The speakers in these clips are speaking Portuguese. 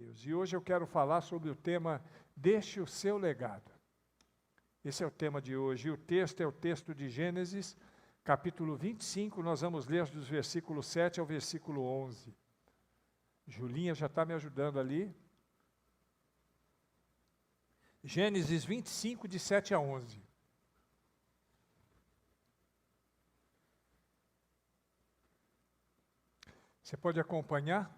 Deus. E hoje eu quero falar sobre o tema Deixe o seu legado. Esse é o tema de hoje. E o texto é o texto de Gênesis, capítulo 25. Nós vamos ler dos versículos 7 ao versículo 11. Julinha já está me ajudando ali. Gênesis 25, de 7 a 11. Você pode acompanhar?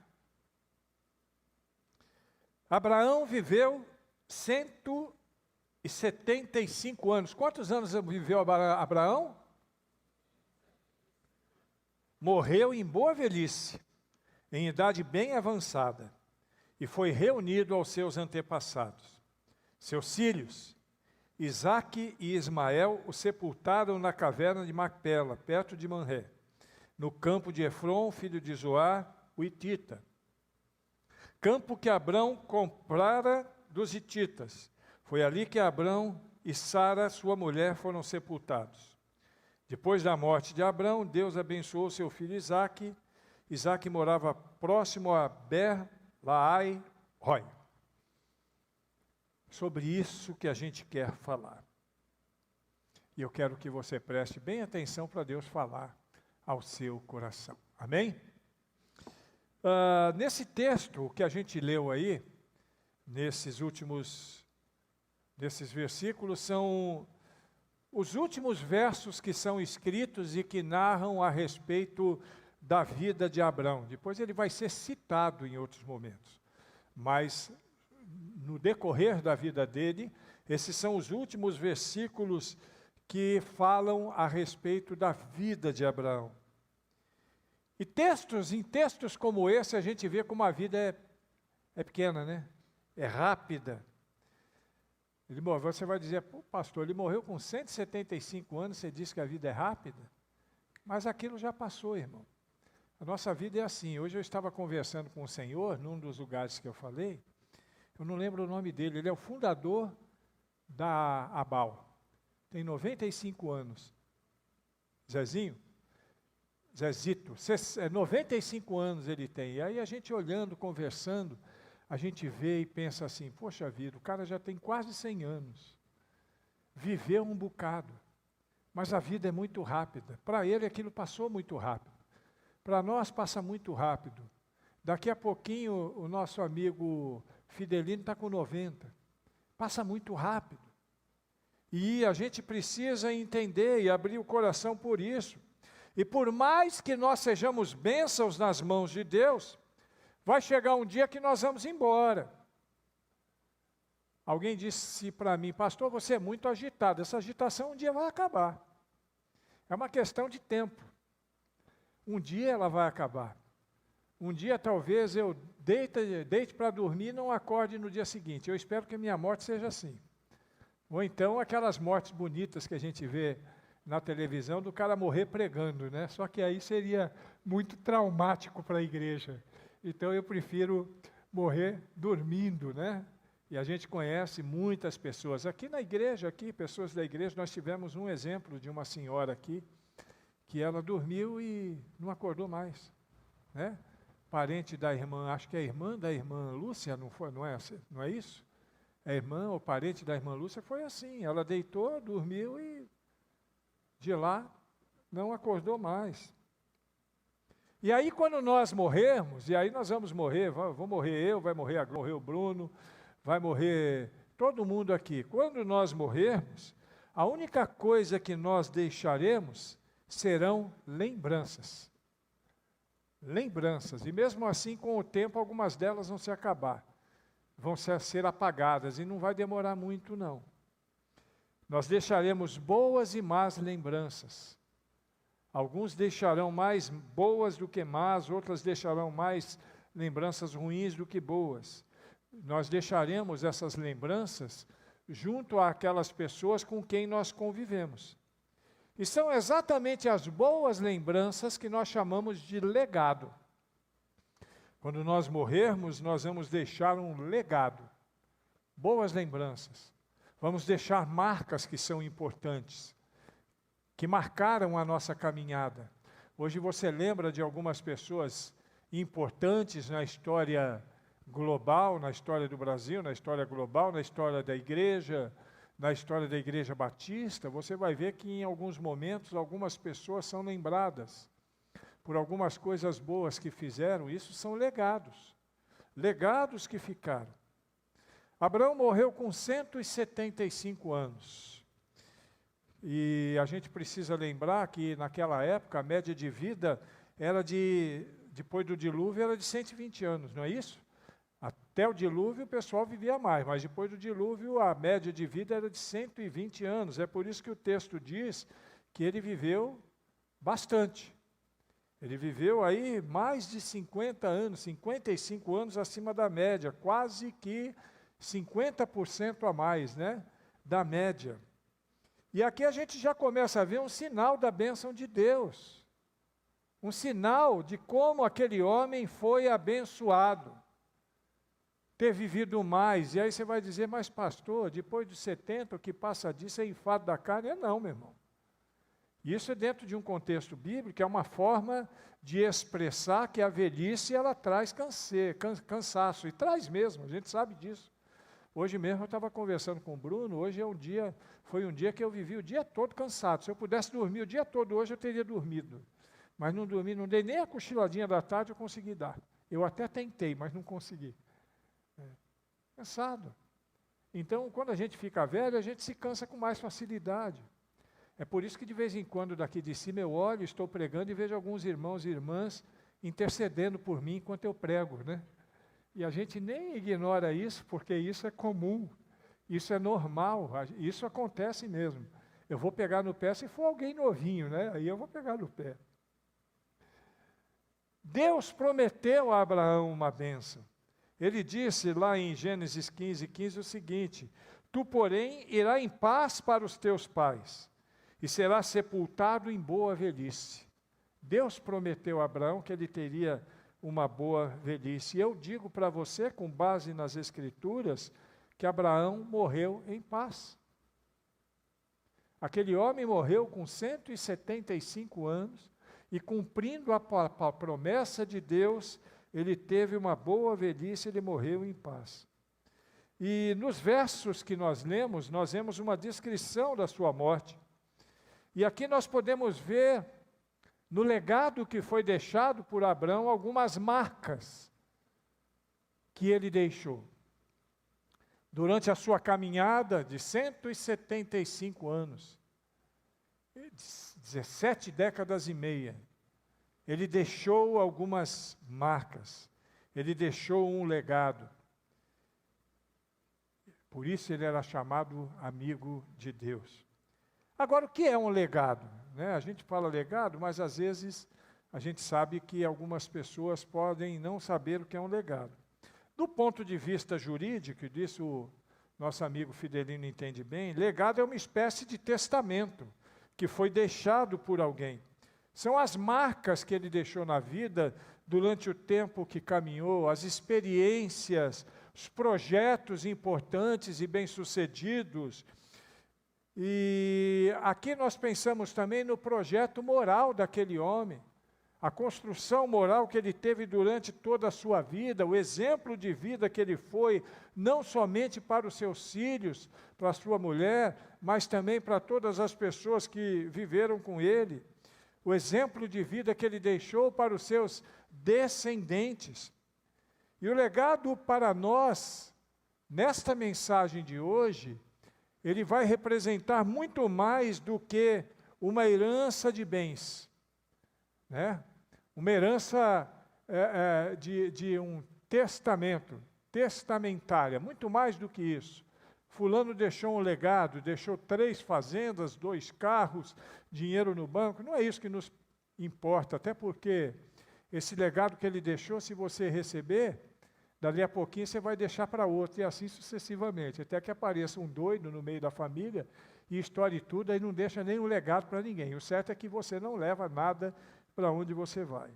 Abraão viveu 175 anos. Quantos anos viveu Abraão? Morreu em boa velhice, em idade bem avançada, e foi reunido aos seus antepassados. Seus filhos, Isaque e Ismael, o sepultaram na caverna de Macpela, perto de Manré, no campo de Efron, filho de Zoar, o hitita. Campo que Abrão comprara dos hititas. Foi ali que Abrão e Sara, sua mulher, foram sepultados. Depois da morte de Abrão, Deus abençoou seu filho Isaque. Isaque morava próximo a Ber-Laai-Roi. Sobre isso que a gente quer falar. E eu quero que você preste bem atenção para Deus falar ao seu coração. Amém? Nesse texto que a gente leu aí, nesses versículos, são os últimos versos que são escritos e que narram a respeito da vida de Abrão. Depois ele vai ser citado em outros momentos. Mas no decorrer da vida dele, esses são os últimos versículos que falam a respeito da vida de Abraão. E em textos como esse, a gente vê como a vida é pequena, né? É rápida. Você vai dizer, pô, pastor, ele morreu com 175 anos, você diz que a vida é rápida? Mas aquilo já passou, irmão. A nossa vida é assim. Hoje eu estava conversando com o Senhor, num dos lugares que eu falei, eu não lembro o nome dele, ele é o fundador da Abal. Tem 95 anos. Zezito, 95 anos ele tem. E aí a gente olhando, conversando, a gente vê e pensa assim, poxa vida, o cara já tem quase 100 anos. Viveu um bocado. Mas a vida é muito rápida. Para ele aquilo passou muito rápido. Para nós passa muito rápido. Daqui a pouquinho o nosso amigo Fidelino está com 90. Passa muito rápido. E a gente precisa entender e abrir o coração por isso. E por mais que nós sejamos bênçãos nas mãos de Deus, vai chegar um dia que nós vamos embora. Alguém disse para mim, pastor, você é muito agitado. Essa agitação um dia vai acabar. É uma questão de tempo. Um dia ela vai acabar. Um dia talvez eu deite para dormir e não acorde no dia seguinte. Eu espero que a minha morte seja assim. Ou então aquelas mortes bonitas que a gente vê na televisão do cara morrer pregando, né? Só que aí seria muito traumático para a igreja. Então eu prefiro morrer dormindo, né? E a gente conhece muitas pessoas. Aqui na igreja, pessoas da igreja, nós tivemos um exemplo de uma senhora aqui, que ela dormiu e não acordou mais, né? Parente da irmã, acho que é a irmã da irmã Lúcia, não é isso? A irmã ou parente da irmã Lúcia foi assim, ela deitou, dormiu e de lá não acordou mais. E aí quando nós morrermos, e aí nós vamos morrer, vou morrer eu, vai morrer o Bruno, vai morrer todo mundo aqui. Quando nós morrermos, a única coisa que nós deixaremos serão lembranças. Lembranças. E mesmo assim, com o tempo, algumas delas vão se acabar. Vão ser apagadas e não vai demorar muito, não. Nós deixaremos boas e más lembranças. Alguns deixarão mais boas do que más, outras deixarão mais lembranças ruins do que boas. Nós deixaremos essas lembranças junto àquelas pessoas com quem nós convivemos. E são exatamente as boas lembranças que nós chamamos de legado. Quando nós morrermos, nós vamos deixar um legado. Boas lembranças. Vamos deixar marcas que são importantes, que marcaram a nossa caminhada. Hoje você lembra de algumas pessoas importantes na história global, na história do Brasil, na história global, na história da igreja, na história da igreja batista, você vai ver que em alguns momentos algumas pessoas são lembradas por algumas coisas boas que fizeram. Isso são legados, legados que ficaram. Abraão morreu com 175 anos. E a gente precisa lembrar que naquela época a média de vida era depois do dilúvio era de 120 anos, não é isso? Até o dilúvio o pessoal vivia mais, mas depois do dilúvio a média de vida era de 120 anos. É por isso que o texto diz que ele viveu bastante. Ele viveu aí mais de 50 anos, 55 anos acima da média, quase que 50% a mais, né, da média. E aqui a gente já começa a ver um sinal da bênção de Deus. Um sinal de como aquele homem foi abençoado. Ter vivido mais. E aí você vai dizer, mas pastor, depois dos 70, o que passa disso é enfado da carne? Não, meu irmão. Isso é dentro de um contexto bíblico, é uma forma de expressar que a velhice ela traz cansaço. E traz mesmo, a gente sabe disso. Hoje mesmo eu estava conversando com o Bruno, hoje foi um dia que eu vivi o dia todo cansado. Se eu pudesse dormir o dia todo hoje, eu teria dormido. Mas não dormi, não dei nem a cochiladinha da tarde, eu consegui dar. Eu até tentei, mas não consegui. Cansado. Então, quando a gente fica velho, a gente se cansa com mais facilidade. É por isso que de vez em quando daqui de cima eu olho, estou pregando e vejo alguns irmãos e irmãs intercedendo por mim enquanto eu prego, né? E a gente nem ignora isso, porque isso é comum, isso é normal, isso acontece mesmo. Eu vou pegar no pé se for alguém novinho, né? Aí eu vou pegar no pé. Deus prometeu a Abraão uma bênção. Ele disse lá em Gênesis 15:15 o seguinte: tu, porém, irás em paz para os teus pais, e serás sepultado em boa velhice. Deus prometeu a Abraão que ele teria uma boa velhice. E eu digo para você, com base nas Escrituras, que Abraão morreu em paz. Aquele homem morreu com 175 anos, e cumprindo a promessa de Deus, ele teve uma boa velhice, ele morreu em paz. E nos versos que nós vemos uma descrição da sua morte. E aqui nós podemos ver, no legado que foi deixado por Abraão, algumas marcas que ele deixou. Durante a sua caminhada de 175 anos, 17 décadas e meia, ele deixou algumas marcas, ele deixou um legado. Por isso ele era chamado amigo de Deus. Agora, o que é um legado? A gente fala legado, mas às vezes a gente sabe que algumas pessoas podem não saber o que é um legado. Do ponto de vista jurídico, disso o nosso amigo Fidelino entende bem, legado é uma espécie de testamento que foi deixado por alguém. São as marcas que ele deixou na vida durante o tempo que caminhou, as experiências, os projetos importantes e bem-sucedidos. E aqui nós pensamos também no projeto moral daquele homem, a construção moral que ele teve durante toda a sua vida, o exemplo de vida que ele foi, não somente para os seus filhos, para a sua mulher, mas também para todas as pessoas que viveram com ele, o exemplo de vida que ele deixou para os seus descendentes. E o legado para nós, nesta mensagem de hoje, ele vai representar muito mais do que uma herança de bens, né? Uma herança de um testamento, testamentária, muito mais do que isso. Fulano deixou um legado, deixou 3 fazendas, 2 carros, dinheiro no banco. Não é isso que nos importa, até porque esse legado que ele deixou, se você receber, dali a pouquinho você vai deixar para outro, e assim sucessivamente, até que apareça um doido no meio da família e estoure tudo, aí não deixa nenhum legado para ninguém. O certo é que você não leva nada para onde você vai.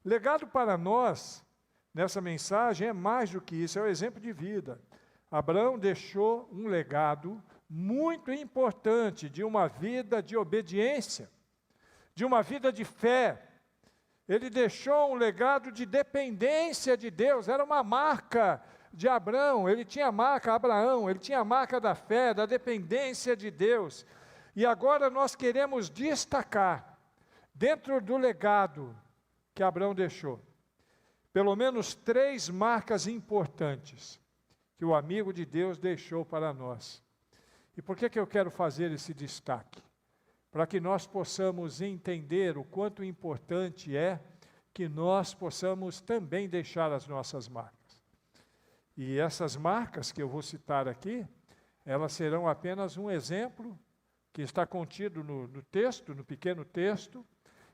Legado para nós, nessa mensagem, é mais do que isso, é o exemplo de vida. Abraão deixou um legado muito importante de uma vida de obediência, de uma vida de fé. Ele deixou um legado de dependência de Deus, era uma marca de Abraão, ele tinha a marca Abraão, ele tinha a marca da fé, da dependência de Deus. E agora nós queremos destacar, dentro do legado que Abraão deixou, pelo menos 3 marcas importantes que o amigo de Deus deixou para nós. E por que eu quero fazer esse destaque? Para que nós possamos entender o quanto importante é que nós possamos também deixar as nossas marcas. E essas marcas que eu vou citar aqui, elas serão apenas um exemplo que está contido no texto, no pequeno texto,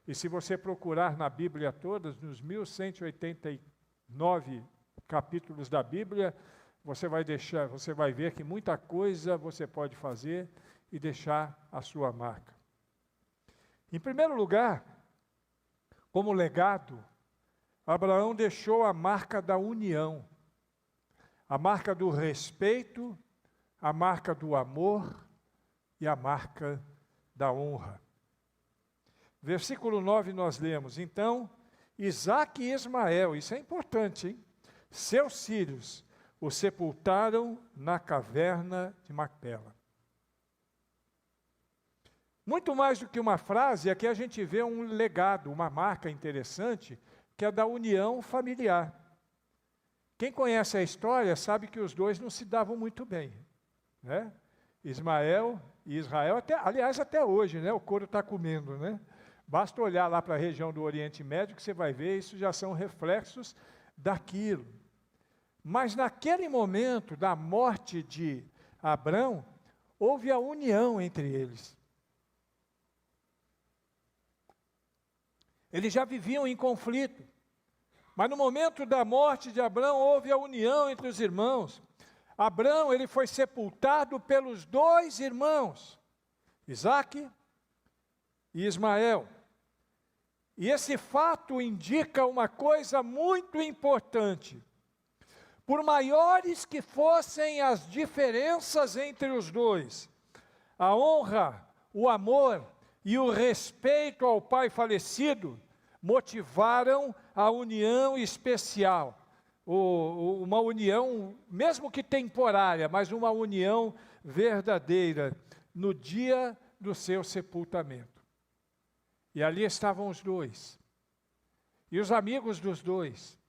e se você procurar na Bíblia toda, nos 1189 capítulos da Bíblia, você vai ver que muita coisa você pode fazer e deixar a sua marca. Em primeiro lugar, como legado, Abraão deixou a marca da união, a marca do respeito, a marca do amor e a marca da honra. Versículo 9 nós lemos, então, Isaque e Ismael, isso é importante, hein? Seus filhos o sepultaram na caverna de Macpela. Muito mais do que uma frase, aqui a gente vê um legado, uma marca interessante, que é da união familiar. Quem conhece a história sabe que os dois não se davam muito bem, né? Ismael e Israel, até hoje, né? O couro está comendo, né? Basta olhar lá para a região do Oriente Médio que você vai ver, isso já são reflexos daquilo. Mas naquele momento da morte de Abrão, houve a união entre eles. Eles já viviam em conflito, mas no momento da morte de Abrão, houve a união entre os irmãos. Abrão, ele foi sepultado pelos 2 irmãos, Isaque e Ismael. E esse fato indica uma coisa muito importante. Por maiores que fossem as diferenças entre os dois, a honra, o amor e o respeito ao pai falecido motivaram a união especial, uma união, mesmo que temporária, mas uma união verdadeira, no dia do seu sepultamento. E ali estavam os 2, e os amigos dos 2,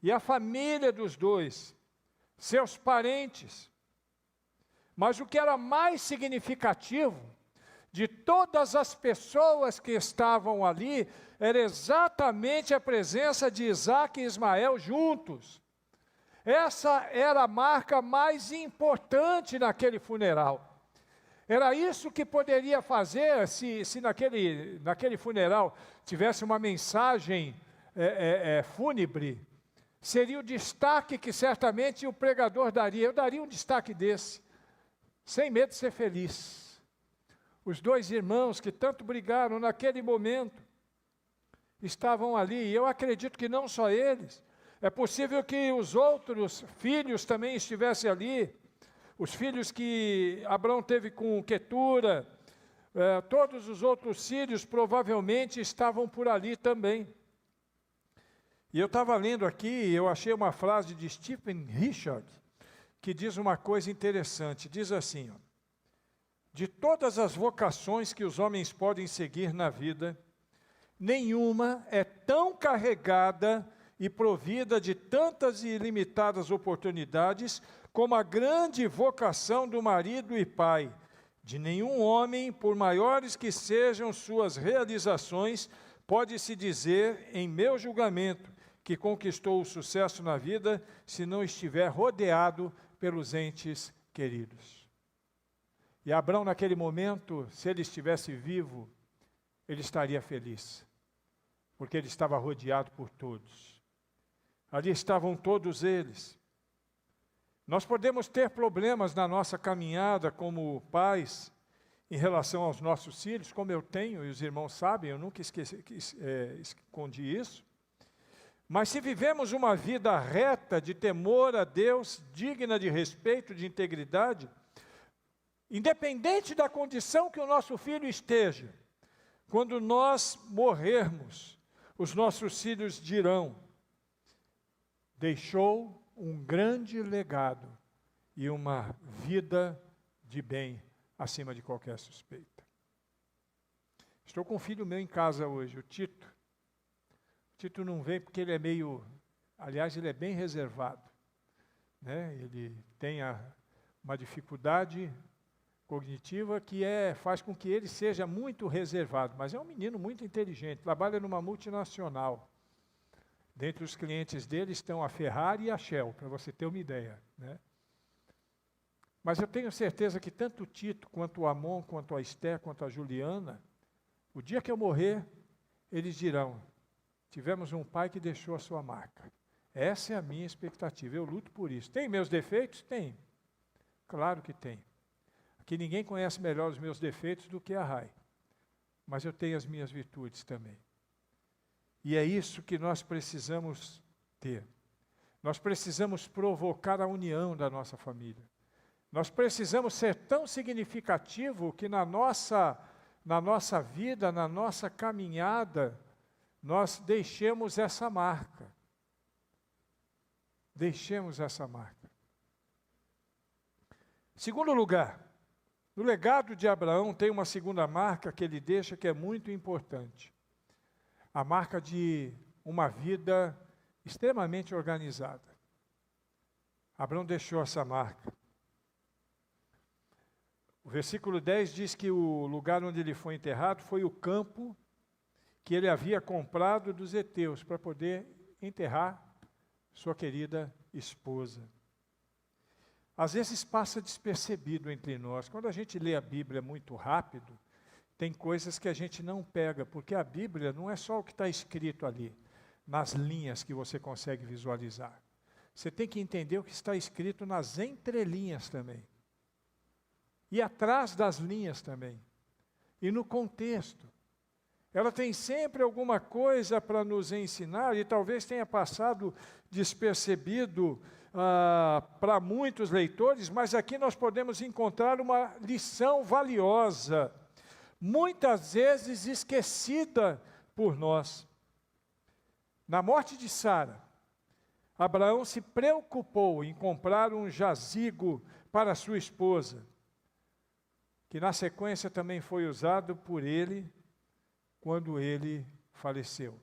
e a família dos 2, seus parentes. Mas o que era mais significativo de todas as pessoas que estavam ali, era exatamente a presença de Isaque e Ismael juntos. Essa era a marca mais importante naquele funeral. Era isso que poderia fazer se naquele funeral tivesse uma mensagem fúnebre. Seria o destaque que certamente o pregador daria. Eu daria um destaque desse, sem medo de ser feliz. Os 2 irmãos que tanto brigaram naquele momento, estavam ali, e eu acredito que não só eles, é possível que os outros filhos também estivessem ali, os filhos que Abrão teve com Quetura, todos os outros filhos provavelmente estavam por ali também. E eu estava lendo aqui, eu achei uma frase de Stephen Richard, que diz uma coisa interessante, diz assim, ó, de todas as vocações que os homens podem seguir na vida, nenhuma é tão carregada e provida de tantas e ilimitadas oportunidades como a grande vocação do marido e pai. De nenhum homem, por maiores que sejam suas realizações, pode-se dizer, em meu julgamento, que conquistou o sucesso na vida, se não estiver rodeado pelos entes queridos. E Abrão, naquele momento, se ele estivesse vivo, ele estaria feliz, porque ele estava rodeado por todos. Ali estavam todos eles. Nós podemos ter problemas na nossa caminhada como pais, em relação aos nossos filhos, como eu tenho, e os irmãos sabem, eu nunca escondi isso. Mas se vivemos uma vida reta, de temor a Deus, digna de respeito, de integridade, independente da condição que o nosso filho esteja, quando nós morrermos, os nossos filhos dirão: deixou um grande legado e uma vida de bem acima de qualquer suspeita. Estou com um filho meu em casa hoje, o Tito. O Tito não vem porque ele é aliás, ele é bem reservado, né? Ele tem uma dificuldade cognitiva que faz com que ele seja muito reservado, mas é um menino muito inteligente, trabalha numa multinacional. Dentre os clientes dele estão a Ferrari e a Shell, para você ter uma ideia, né? Mas eu tenho certeza que tanto o Tito, quanto o Amon, quanto a Esther, quanto a Juliana, o dia que eu morrer, eles dirão: tivemos um pai que deixou a sua marca. Essa é a minha expectativa, eu luto por isso. Tem meus defeitos? Tem. Claro que tem. Aqui ninguém conhece melhor os meus defeitos do que a Rai. Mas eu tenho as minhas virtudes também. E é isso que nós precisamos ter. Nós precisamos provocar a união da nossa família. Nós precisamos ser tão significativo que na nossa vida, na nossa caminhada, nós deixemos essa marca. Deixemos essa marca. Segundo lugar, no legado de Abraão tem uma segunda marca que ele deixa que é muito importante. A marca de uma vida extremamente organizada. Abraão deixou essa marca. O versículo 10 diz que o lugar onde ele foi enterrado foi o campo que ele havia comprado dos heteus para poder enterrar sua querida esposa. Às vezes passa despercebido entre nós. Quando a gente lê a Bíblia muito rápido, tem coisas que a gente não pega, porque a Bíblia não é só o que está escrito ali, nas linhas que você consegue visualizar. Você tem que entender o que está escrito nas entrelinhas também. E atrás das linhas também. E no contexto. Ela tem sempre alguma coisa para nos ensinar, e talvez tenha passado despercebido para muitos leitores, mas aqui nós podemos encontrar uma lição valiosa, muitas vezes esquecida por nós. Na morte de Sara, Abraão se preocupou em comprar um jazigo para sua esposa, que na sequência também foi usado por ele quando ele faleceu.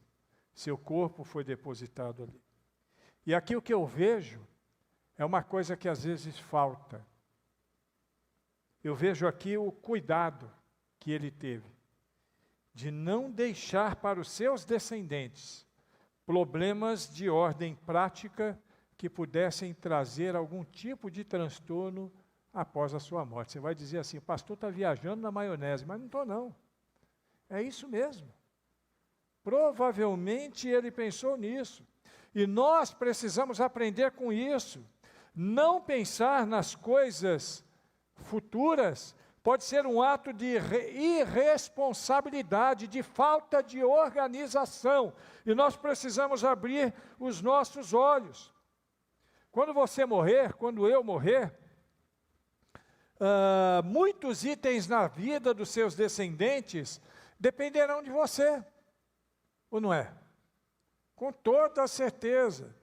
Seu corpo foi depositado ali. E aqui o que eu vejo é uma coisa que às vezes falta. Eu vejo aqui o cuidado que ele teve de não deixar para os seus descendentes problemas de ordem prática que pudessem trazer algum tipo de transtorno após a sua morte. Você vai dizer assim: o pastor está viajando na maionese, mas não estou não. É isso mesmo. Provavelmente ele pensou nisso. E nós precisamos aprender com isso. Não pensar nas coisas futuras pode ser um ato de irresponsabilidade, de falta de organização. E nós precisamos abrir os nossos olhos. Quando você morrer, quando eu morrer, muitos itens na vida dos seus descendentes dependerão de você, ou não é? Com toda certeza.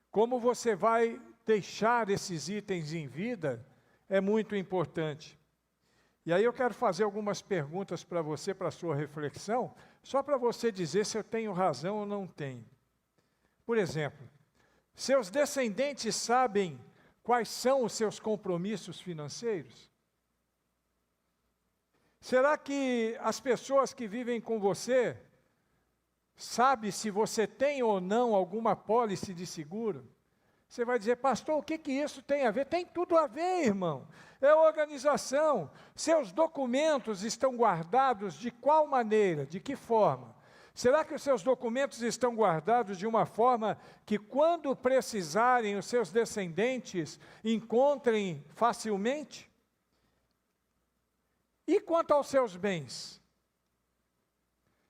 Como você vai deixar esses itens em vida é muito importante. E aí eu quero fazer algumas perguntas para você, para a sua reflexão, só para você dizer se eu tenho razão ou não tenho. Por exemplo, seus descendentes sabem quais são os seus compromissos financeiros? Será que as pessoas que vivem com você sabem se você tem ou não alguma pólice de seguro? Você vai dizer: pastor, o que isso tem a ver? Tem tudo a ver, irmão. É organização. Seus documentos estão guardados de qual maneira? De que forma? Será que os seus documentos estão guardados de uma forma que, quando precisarem, os seus descendentes encontrem facilmente? E quanto aos seus bens?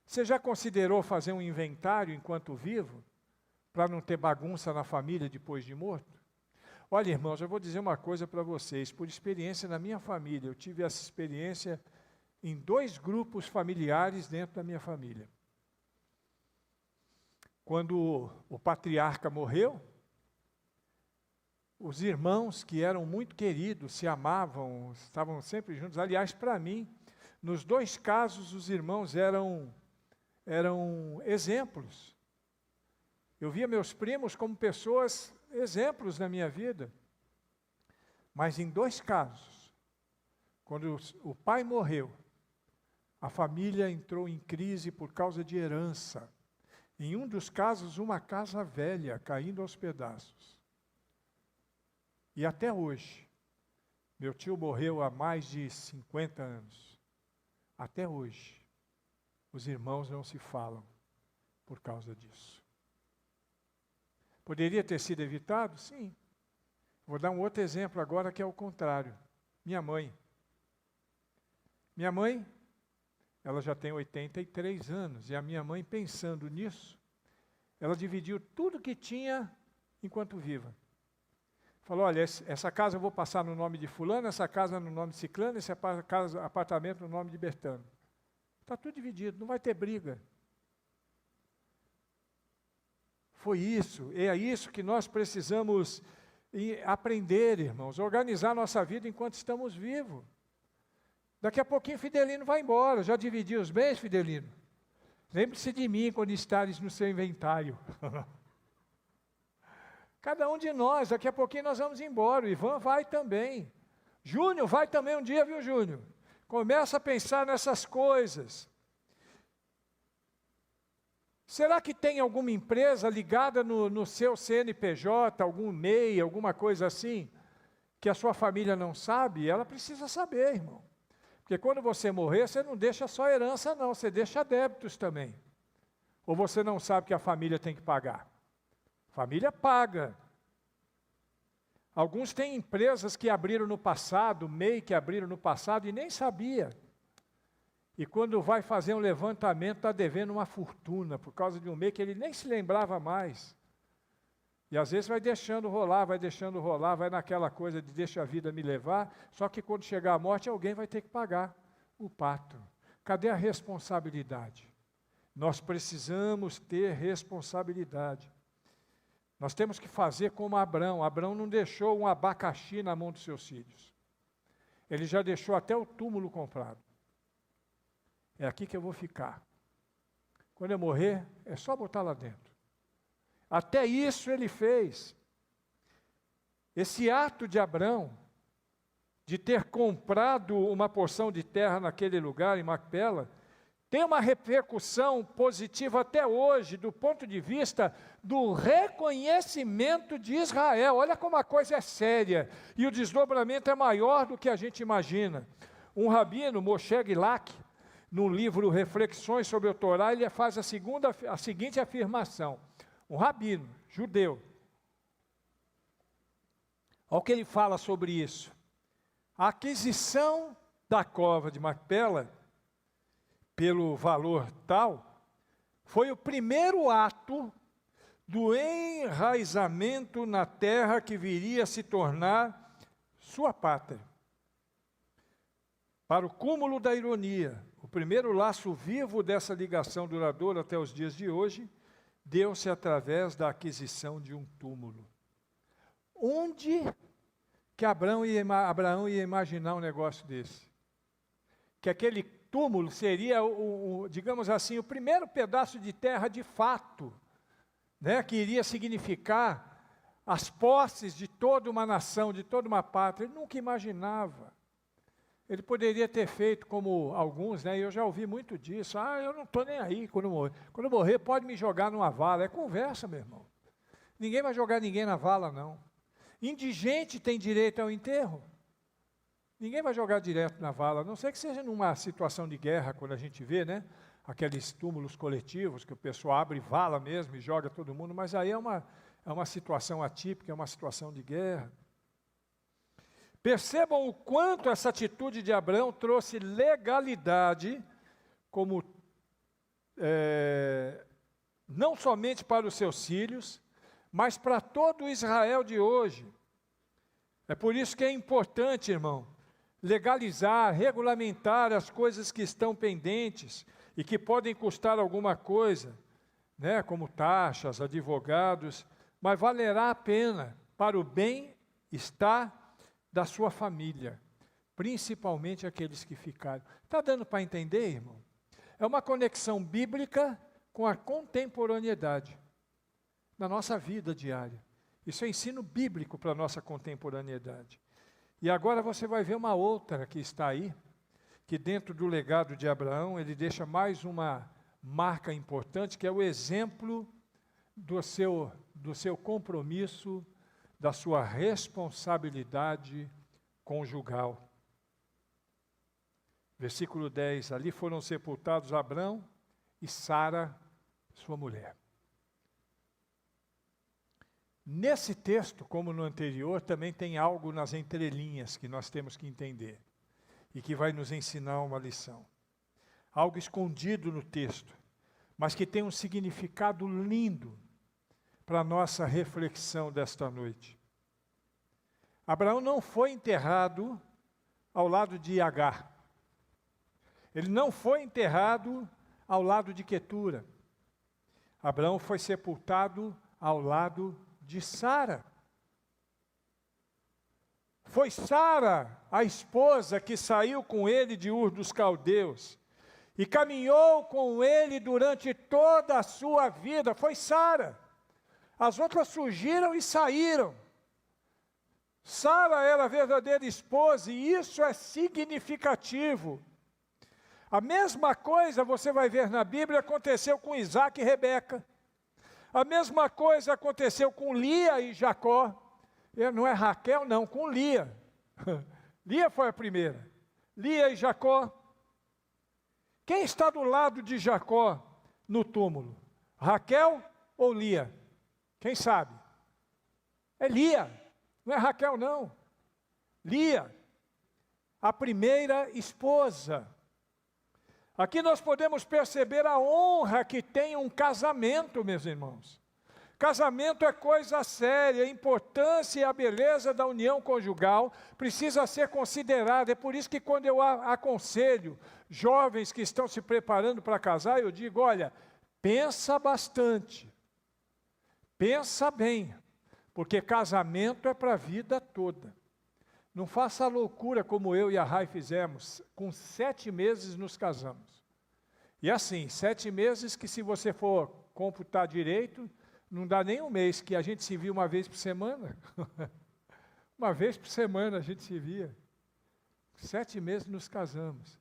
Você já considerou fazer um inventário enquanto vivo, para não ter bagunça na família depois de morto? Olha, irmãos, eu vou dizer uma coisa para vocês, por experiência na minha família, eu tive essa experiência em 2 grupos familiares dentro da minha família. quando o patriarca morreu, os irmãos que eram muito queridos, se amavam, estavam sempre juntos. Aliás, para mim, nos dois casos, os irmãos eram exemplos. Eu via meus primos como pessoas, exemplos na minha vida. Mas em dois casos, quando o pai morreu, a família entrou em crise por causa de herança. Em um dos casos, uma casa velha caindo aos pedaços. E até hoje, meu tio morreu há mais de 50 anos. Até hoje, os irmãos não se falam por causa disso. Poderia ter sido evitado? Sim. Vou dar um outro exemplo agora que é o contrário. Minha mãe. Minha mãe, ela já tem 83 anos, e a minha mãe, pensando nisso, ela dividiu tudo que tinha enquanto viva. Falou, olha, essa casa eu vou passar no nome de fulano, essa casa no nome de ciclano, esse apartamento no nome de Bertano. Está tudo dividido, não vai ter briga. Foi isso, é isso que nós precisamos aprender, irmãos, organizar nossa vida enquanto estamos vivos. Daqui a pouquinho Fidelino vai embora, já dividiu os bens, Fidelino? Lembre-se de mim quando estares no seu inventário. Cada um de nós, daqui a pouquinho nós vamos embora, o Ivan vai também. Júnior vai também um dia, viu, Júnior? Começa a pensar nessas coisas. Será que tem alguma empresa ligada no seu CNPJ, algum MEI, alguma coisa assim, que a sua família não sabe? Ela precisa saber, irmão. Porque quando você morrer, você não deixa só herança não, você deixa débitos também. Ou você não sabe que a família tem que pagar? A família paga. Alguns têm empresas que abriram no passado, MEI que abriram no passado e nem sabia. E quando vai fazer um levantamento, está devendo uma fortuna, por causa de um MEI que ele nem se lembrava mais. E às vezes vai deixando rolar, vai naquela coisa de deixa a vida me levar, só que quando chegar a morte, alguém vai ter que pagar o pato. Cadê a responsabilidade? Nós precisamos ter responsabilidade. Nós temos que fazer como Abrão. Abrão não deixou um abacaxi na mão dos seus filhos. Ele já deixou até o túmulo comprado. É aqui que eu vou ficar. Quando eu morrer, é só botar lá dentro. Até isso ele fez. Esse ato de Abrão, de ter comprado uma porção de terra naquele lugar, em Macpela, tem uma repercussão positiva até hoje, do ponto de vista do reconhecimento de Israel. Olha como a coisa é séria, e o desdobramento é maior do que a gente imagina. Um rabino, Moshe Gilak, no livro Reflexões sobre o Torá, ele faz a seguinte afirmação. Um rabino, judeu. Olha o que ele fala sobre isso. A aquisição da cova de Macpela, pelo valor tal, foi o primeiro ato do enraizamento na terra que viria a se tornar sua pátria. Para o cúmulo da ironia, o primeiro laço vivo dessa ligação duradoura até os dias de hoje, deu-se através da aquisição de um túmulo. Onde que Abraão ia imaginar um negócio desse? Que aquele túmulo seria, digamos assim, o primeiro pedaço de terra de fato, né, que iria significar as posses de toda uma nação, de toda uma pátria. Ele nunca imaginava. Ele poderia ter feito como alguns, né, e eu já ouvi muito disso. Eu não estou nem aí quando morrer. Quando morrer, pode me jogar numa vala. É conversa, meu irmão. Ninguém vai jogar ninguém na vala, não. Indigente tem direito ao enterro. Ninguém vai jogar direto na vala, a não ser que seja numa situação de guerra, quando a gente vê, né, aqueles túmulos coletivos, que o pessoal abre vala mesmo e joga todo mundo, mas aí é uma situação atípica, é uma situação de guerra. Percebam o quanto essa atitude de Abraão trouxe legalidade, como não somente para os seus filhos, mas para todo o Israel de hoje. É por isso que é importante, irmão, legalizar, regulamentar as coisas que estão pendentes e que podem custar alguma coisa, né, como taxas, advogados, mas valerá a pena para o bem-estar da sua família, principalmente aqueles que ficaram. Está dando para entender, irmão? É uma conexão bíblica com a contemporaneidade na nossa vida diária. Isso é ensino bíblico para a nossa contemporaneidade. E agora você vai ver uma outra que está aí, que dentro do legado de Abraão, ele deixa mais uma marca importante, que é o exemplo do seu compromisso, da sua responsabilidade conjugal. Versículo 10, ali foram sepultados Abrão e Sara, sua mulher. Nesse texto, como no anterior, também tem algo nas entrelinhas que nós temos que entender e que vai nos ensinar uma lição. Algo escondido no texto, mas que tem um significado lindo para a nossa reflexão desta noite. Abraão não foi enterrado ao lado de Agar. Ele não foi enterrado ao lado de Quetura. Abraão foi sepultado ao lado de Sara. Foi Sara, a esposa, que saiu com ele de Ur dos Caldeus e caminhou com ele durante toda a sua vida. Foi Sara. As outras surgiram e saíram. Sara era a verdadeira esposa e isso é significativo. A mesma coisa você vai ver na Bíblia aconteceu com Isaac e Rebeca. A mesma coisa aconteceu com Lia e Jacó. Não é Raquel, não, com Lia. Lia foi a primeira. Lia e Jacó. Quem está do lado de Jacó no túmulo? Raquel ou Lia? Quem sabe? É Lia. Não é Raquel, não. Lia, a primeira esposa. Aqui nós podemos perceber a honra que tem um casamento, meus irmãos. Casamento é coisa séria, a importância e a beleza da união conjugal precisa ser considerada. É por isso que quando eu aconselho jovens que estão se preparando para casar, eu digo, olha, pensa bastante, pensa bem, porque casamento é para a vida toda. Não faça a loucura como eu e a Rai fizemos, com 7 meses nos casamos. E assim, 7 meses que se você for computar direito, não dá nem um mês, que a gente se via uma vez por semana. Uma vez por semana a gente se via. 7 meses nos casamos.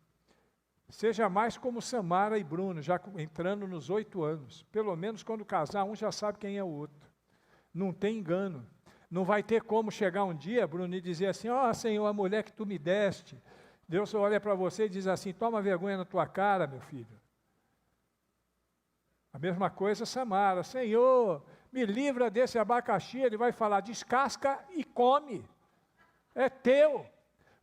Seja mais como Samara e Bruno, já entrando nos 8 anos. Pelo menos quando casar, um já sabe quem é o outro. Não tem engano. Não vai ter como chegar um dia, Bruno, e dizer assim, ó Senhor, a mulher que tu me deste. Deus olha para você e diz assim, toma vergonha na tua cara, meu filho. A mesma coisa Samara, Senhor, me livra desse abacaxi. Ele vai falar, descasca e come. É teu.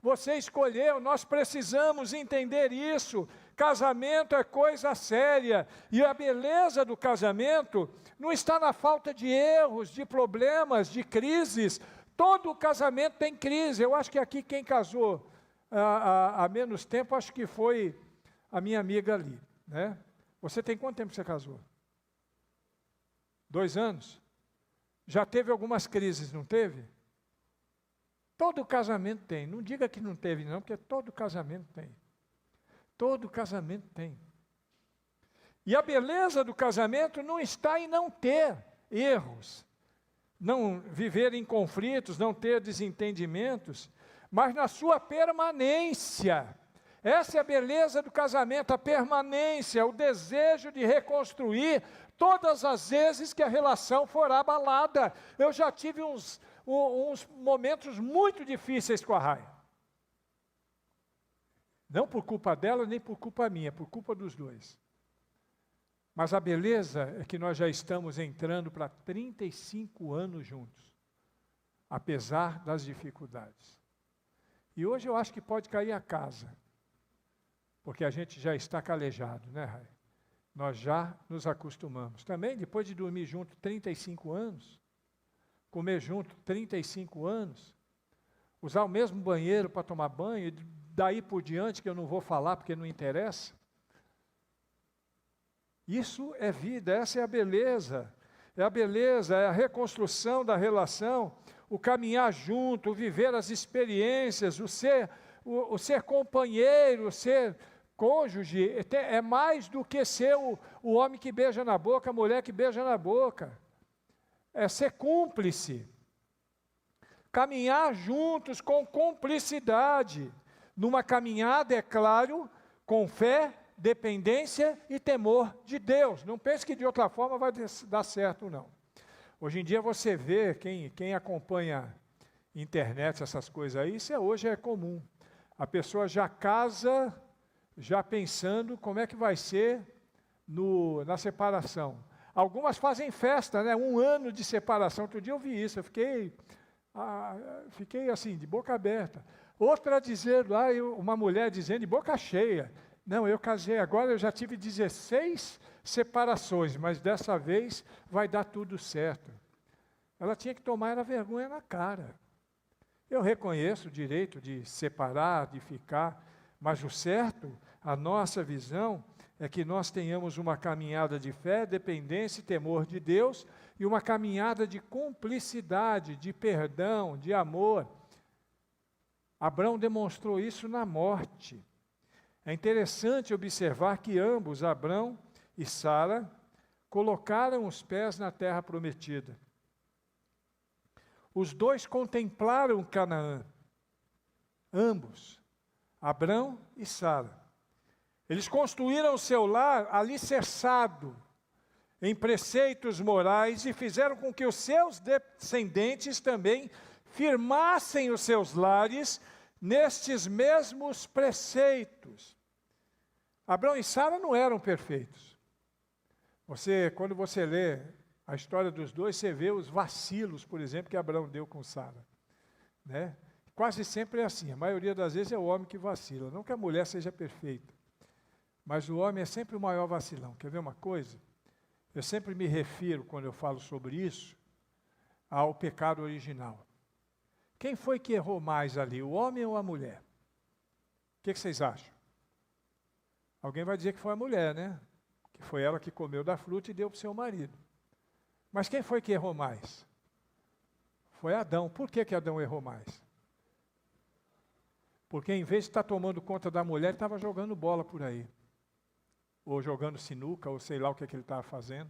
Você escolheu, nós precisamos entender isso. Casamento é coisa séria. E a beleza do casamento não está na falta de erros, de problemas, de crises. Todo casamento tem crise. Eu acho que aqui quem casou há menos tempo, acho que foi a minha amiga ali, né? Você tem quanto tempo que você casou? 2 anos? Já teve algumas crises, não teve? Todo casamento tem. Não diga que não teve, não, porque todo casamento tem. Todo casamento tem. E a beleza do casamento não está em não ter erros, não viver em conflitos, não ter desentendimentos, mas na sua permanência. Essa é a beleza do casamento, a permanência, o desejo de reconstruir todas as vezes que a relação for abalada. Eu já tive uns momentos muito difíceis com a Rai. Não por culpa dela, nem por culpa minha, por culpa dos dois. Mas a beleza é que nós já estamos entrando para 35 anos juntos, apesar das dificuldades. E hoje eu acho que pode cair a casa, porque a gente já está calejado, né, Rai? Nós já nos acostumamos. Também, depois de dormir junto 35 anos, comer junto 35 anos, usar o mesmo banheiro para tomar banho, e daí por diante, que eu não vou falar porque não interessa. Isso é vida, essa é a beleza. É a beleza, é a reconstrução da relação, o caminhar junto, o viver as experiências, o ser companheiro, o ser cônjuge. É mais do que ser o homem que beija na boca, a mulher que beija na boca. É ser cúmplice. Caminhar juntos com cumplicidade. Numa caminhada, é claro, com fé, dependência e temor de Deus. Não pense que de outra forma vai dar certo, não. Hoje em dia você vê, quem acompanha internet, essas coisas aí, hoje é comum. A pessoa já casa, já pensando como é que vai ser na separação. Algumas fazem festa, né? 1 ano de separação. Outro dia eu vi isso, eu fiquei assim, de boca aberta. Outra dizendo, uma mulher dizendo de boca cheia, não, eu casei agora, eu já tive 16 separações, mas dessa vez vai dar tudo certo. Ela tinha que tomar a vergonha na cara. Eu reconheço o direito de separar, de ficar, mas o certo, a nossa visão, é que nós tenhamos uma caminhada de fé, dependência e temor de Deus, e uma caminhada de cumplicidade, de perdão, de amor. Abraão demonstrou isso na morte. É interessante observar que ambos, Abraão e Sara, colocaram os pés na terra prometida. Os dois contemplaram Canaã. Ambos, Abraão e Sara. Eles construíram o seu lar alicerçado em preceitos morais e fizeram com que os seus descendentes também firmassem os seus lares nestes mesmos preceitos. Abraão e Sara não eram perfeitos. Quando você lê a história dos dois, você vê os vacilos, por exemplo, que Abraão deu com Sara, né? Quase sempre é assim, a maioria das vezes é o homem que vacila, não que a mulher seja perfeita, mas o homem é sempre o maior vacilão. Quer ver uma coisa? Eu sempre me refiro, quando eu falo sobre isso, ao pecado original. Quem foi que errou mais ali, o homem ou a mulher? O que vocês acham? Alguém vai dizer que foi a mulher, né? Que foi ela que comeu da fruta e deu para o seu marido. Mas quem foi que errou mais? Foi Adão. Por que Adão errou mais? Porque em vez de estar tomando conta da mulher, ele estava jogando bola por aí. Ou jogando sinuca, ou sei lá o que ele estava fazendo.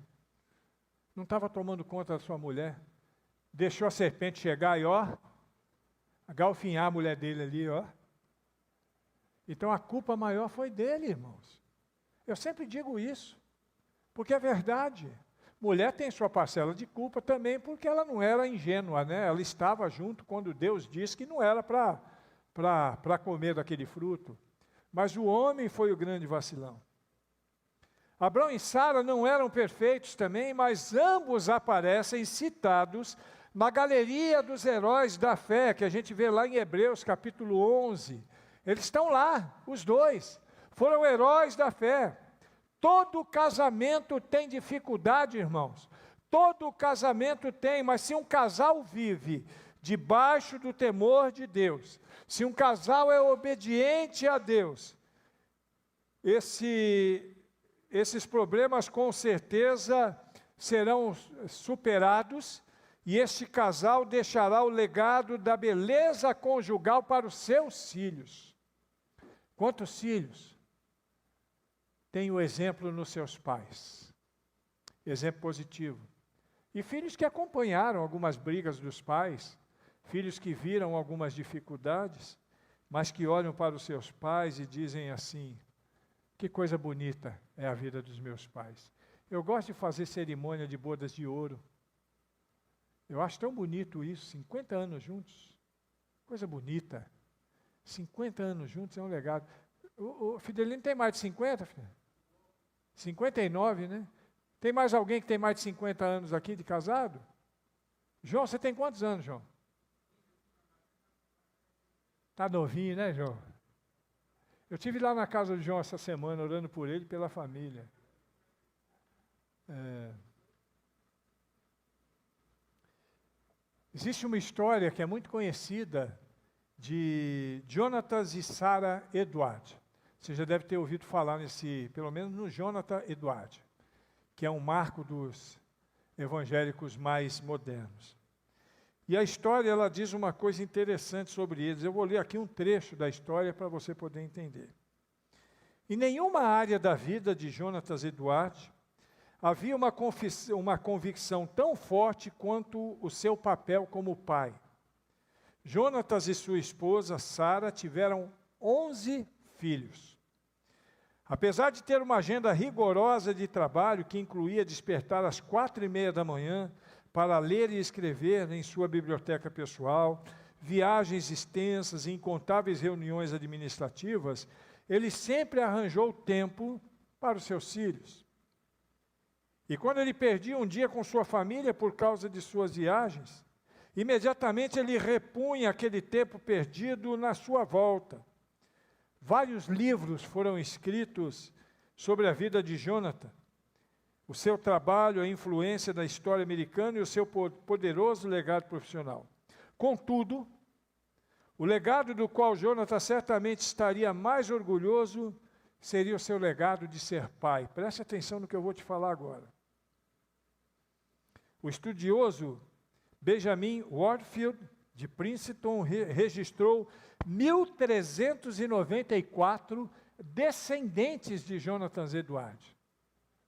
Não estava tomando conta da sua mulher. Deixou a serpente chegar e galfinhar a mulher dele ali, Então a culpa maior foi dele, irmãos. Eu sempre digo isso, porque é verdade. Mulher tem sua parcela de culpa também, porque ela não era ingênua, né? Ela estava junto quando Deus disse que não era para comer daquele fruto. Mas o homem foi o grande vacilão. Abraão e Sara não eram perfeitos também, mas ambos aparecem citados na galeria dos heróis da fé, que a gente vê lá em Hebreus capítulo 11. Eles estão lá, os dois. Foram heróis da fé. Todo casamento tem dificuldade, irmãos. Todo casamento tem, mas se um casal vive debaixo do temor de Deus, se um casal é obediente a Deus, esses problemas com certeza serão superados, e este casal deixará o legado da beleza conjugal para os seus filhos. Quantos filhos têm o exemplo nos seus pais? Exemplo positivo. E filhos que acompanharam algumas brigas dos pais, filhos que viram algumas dificuldades, mas que olham para os seus pais e dizem assim: que coisa bonita é a vida dos meus pais. Eu gosto de fazer cerimônia de bodas de ouro. Eu acho tão bonito isso, 50 anos juntos. Coisa bonita. 50 anos juntos é um legado. O Fidelino tem mais de 50, filho? 59, né? Tem mais alguém que tem mais de 50 anos aqui de casado? João, você tem quantos anos, João? Está novinho, né, João? Eu estive lá na casa do João essa semana, orando por ele e pela família. Existe uma história que é muito conhecida de Jonathan e Sarah Edward. Você já deve ter ouvido falar pelo menos no Jonathan Edward. que é um marco dos evangélicos mais modernos. E a história, ela diz uma coisa interessante sobre eles. Eu vou ler aqui um trecho da história para você poder entender. Em nenhuma área da vida de Jonatas Edwards havia uma convicção tão forte quanto o seu papel como pai. Jonatas e sua esposa, Sara, tiveram 11 filhos. Apesar de ter uma agenda rigorosa de trabalho, que incluía despertar às 4:30 da manhã para ler e escrever em sua biblioteca pessoal, viagens extensas e incontáveis reuniões administrativas, ele sempre arranjou tempo para os seus filhos. E quando ele perdia um dia com sua família por causa de suas viagens, imediatamente ele repunha aquele tempo perdido na sua volta. Vários livros foram escritos sobre a vida de Jonathan, o seu trabalho, a influência da história americana e o seu poderoso legado profissional. Contudo, o legado do qual Jonathan certamente estaria mais orgulhoso seria o seu legado de ser pai. Preste atenção no que eu vou te falar agora. O estudioso Benjamin Warfield, de Princeton, registrou 1.394 descendentes de Jonathan Edwards.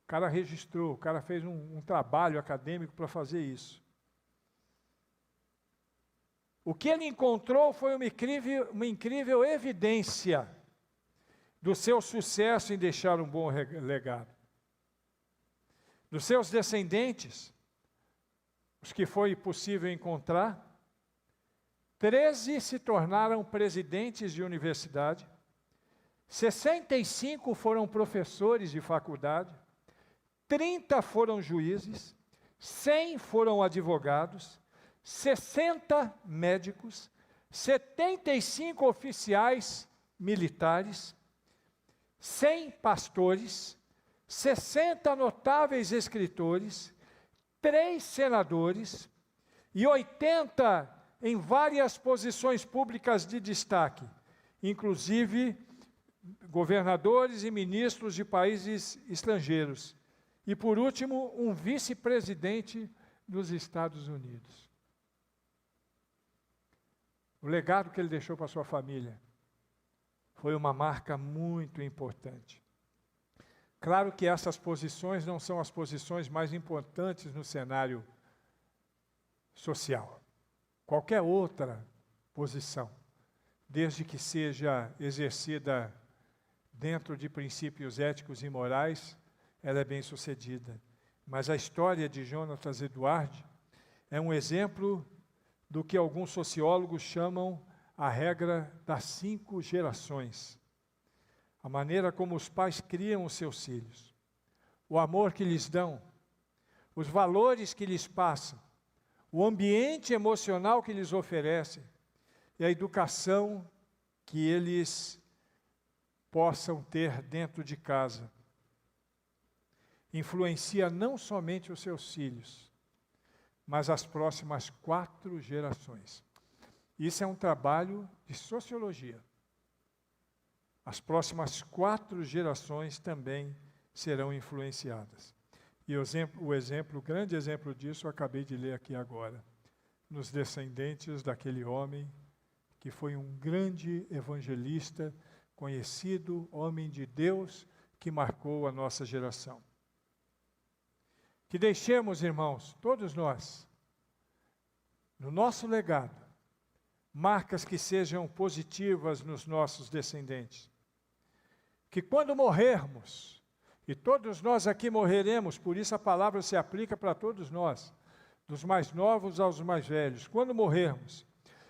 O cara registrou, o cara fez um trabalho acadêmico para fazer isso. O que ele encontrou foi uma incrível evidência do seu sucesso em deixar um bom legado. Dos seus descendentes, os que foi possível encontrar, 13 se tornaram presidentes de universidade, 65 foram professores de faculdade, 30 foram juízes, 100 foram advogados, 60 médicos, 75 oficiais militares, 100 pastores, 60 notáveis escritores, 3 senadores e 80 em várias posições públicas de destaque, inclusive governadores e ministros de países estrangeiros. E, por último, um vice-presidente dos Estados Unidos. O legado que ele deixou para sua família foi uma marca muito importante. Claro que essas posições não são as posições mais importantes no cenário social. Qualquer outra posição, desde que seja exercida dentro de princípios éticos e morais, ela é bem-sucedida. Mas a história de Jonathan Edwards é um exemplo do que alguns sociólogos chamam a regra das 5 gerações. A maneira como os pais criam os seus filhos, o amor que lhes dão, os valores que lhes passam, o ambiente emocional que lhes oferecem e a educação que eles possam ter dentro de casa. Influencia não somente os seus filhos, mas as próximas 4 gerações. Isso é um trabalho de sociologia. As próximas 4 gerações também serão influenciadas. E o grande exemplo disso, eu acabei de ler aqui agora, nos descendentes daquele homem que foi um grande evangelista, conhecido, homem de Deus, que marcou a nossa geração. Que deixemos, irmãos, todos nós, no nosso legado, marcas que sejam positivas nos nossos descendentes. Que quando morrermos, e todos nós aqui morreremos, por isso a palavra se aplica para todos nós, dos mais novos aos mais velhos. Quando morrermos,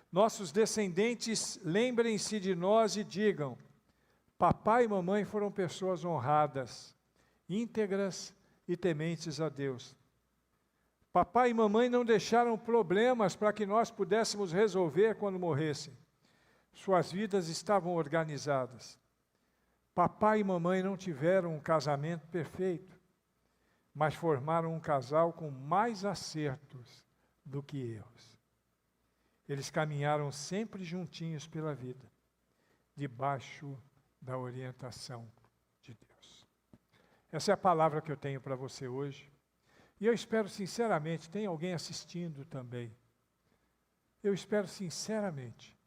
nossos descendentes lembrem-se de nós e digam: papai e mamãe foram pessoas honradas, íntegras e tementes a Deus. Papai e mamãe não deixaram problemas para que nós pudéssemos resolver quando morressem. Suas vidas estavam organizadas. Papai e mamãe não tiveram um casamento perfeito, mas formaram um casal com mais acertos do que erros. Eles caminharam sempre juntinhos pela vida, debaixo da orientação de Deus. Essa é a palavra que eu tenho para você hoje. E eu espero sinceramente, tem alguém assistindo também. Eu espero sinceramente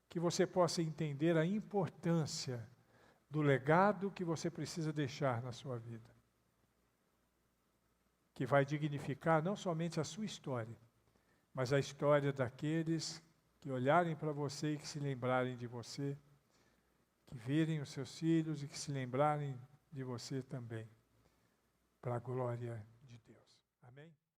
que você possa entender a importância do legado que você precisa deixar na sua vida. Que vai dignificar não somente a sua história, mas a história daqueles que olharem para você e que se lembrarem de você, que virem os seus filhos e que se lembrarem de você também, para a glória de Deus. Amém?